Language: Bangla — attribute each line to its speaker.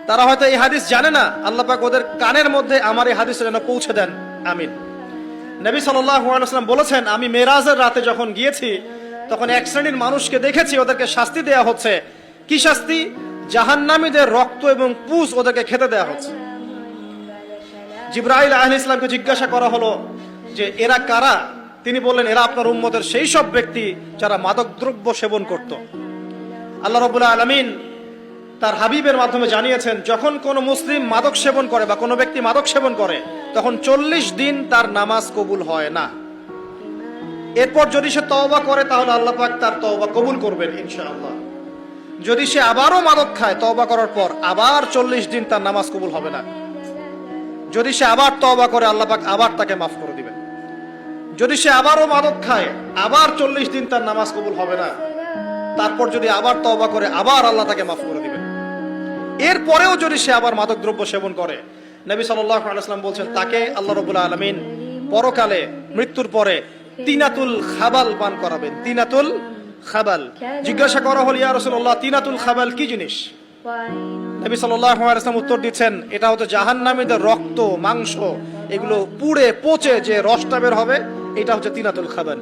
Speaker 1: তারা হয়তো এই হাদিস জানে না, আল্লাহ পাক ওদের কানের মধ্যে আমার এই হাদিস যেন পৌঁছে দেন, আমিন। নবী সাল্লাল্লাহু আলাইহি ওয়াসাল্লাম বলেছেন, আমি মেরাজের রাতে যখন গিয়েছি তখন এক শ্রেণীর মানুষকে দেখেছি, ওদেরকে শাস্তি দেয়া হচ্ছে। কি শাস্তি? জাহান্নামীদের রক্ত এবং পুজ ওদেরকে খেতে দেয়া হচ্ছে। জিবরাইল আলাইহিস সালামকে জিজ্ঞাসা করা হলো যে এরা কারা? তিনি বললেন, এরা আপনার উম্মতের সেই সব ব্যক্তি যারা মাদকদ্রব্য সেবন করত। আল্লাহ রাব্বুল আলামিন তার হাবিবের মাধ্যমে জানিয়েছেন, যখন কোনো মুসলিম মাদক সেবন করে বা কোনো ব্যক্তি মাদক সেবন করে তখন 40 দিন তার নামাজ কবুল হয় না। এরপর যদি সে তওবা করে তাহলে আল্লাহ পাক তার তওবা কবুল করবেন ইনশাআল্লাহ। যদি সে আবারও মাদক খায় তওবা করার পর, আবার 40 দিন তার নামাজ কবুল হবে না। যদি সে আবার তওবা করে আল্লাহ পাক আবার তাকে মাফ করে দিবেন। যদি সে আবারও মাদক খায় আবার 40 দিন তার নামাজ কবুল হবে না। তারপর যদি আবার তওবা করে আবার আল্লাহ তাকে মাফ করে দিবেন। এরপরেও যদি সে আবার মাদক দ্রব্য সেবন করে, নবী সাল্লাল্লাহু আলাইহি ওয়াসাল্লাম বলছেন তাকে আল্লাহ রাব্বুল আলামিন পরকালে মৃত্যুর পরে তিনাতুল খাবাল পান করাবেন। তিনাতুল খাবাল। জিজ্ঞাসা করা হল, ইয়া রাসূলুল্লাহ, তিনাতুল খাবাল কি জিনিস? নবী সাল্লাল্লাহু আলাইহি ওয়াসাল্লাম উত্তর দিচ্ছেন, এটা হচ্ছে জাহান্নামীদের রক্ত, মাংস, এগুলো পুড়ে পচে যে রসটা বের হবে, এটা হচ্ছে তিনাতুল খাবাল।